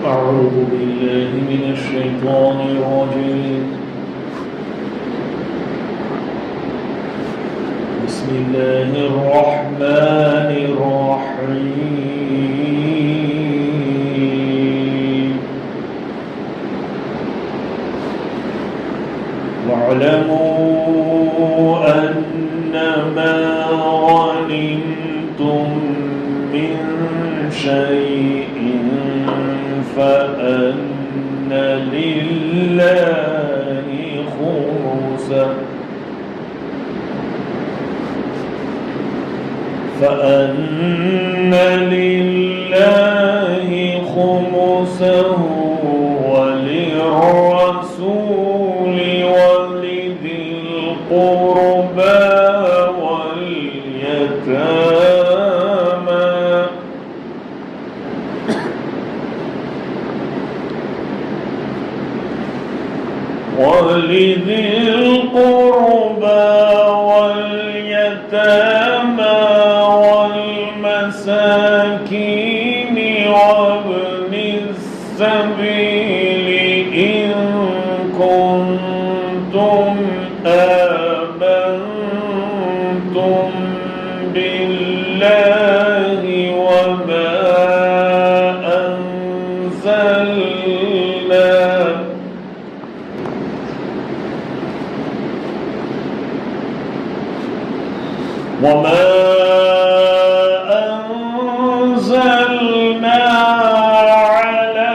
أعوذ بالله من الشيطان الرجيم بسم الله الرحمن الرحيم واعلموا أنما غنمتم من شيء فأن لله خمسه وللرسول ولذي القربى واليتامى والمساكين وابن السبيل إن كنتم آمنتم بالله وما أنزلنا على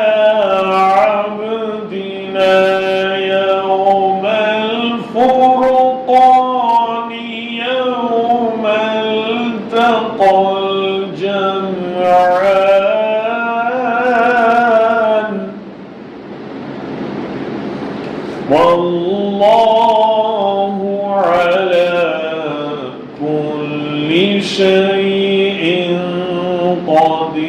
عبدنا يوم الفرقان يوم التقى الجمعان والله على كل شيء قدير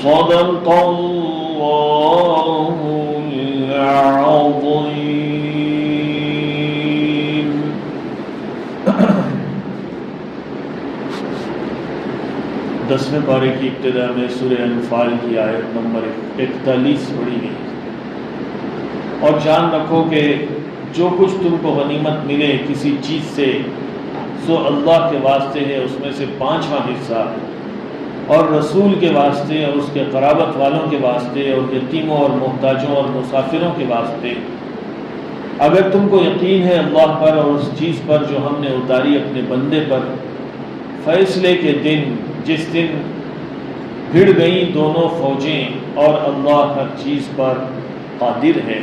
صدق الله العظيم 10वें पारे की इब्तिदा में सूरह अनफाल की आयत नंबर 41 पढ़ी गई। और जान रखो कि जो कुछ तुमको गनीमत मिले किसी चीज़ से सो अल्लाह के वास्ते है, उसमें से 5वां हिस्सा और रसूल के वास्ते और उसके क़राबत वालों के वास्ते और यतीमों और मोहताजों और मुसाफिरों के वास्ते। अगर तुमको यकीन है अल्लाह पर और उस चीज़ पर जो हमने उतारी अपने बंदे पर, फ़ैसले के दिन जिस दिन भिड़ गई दोनों फ़ौजें और अल्लाह हर चीज़ पर कादिर है।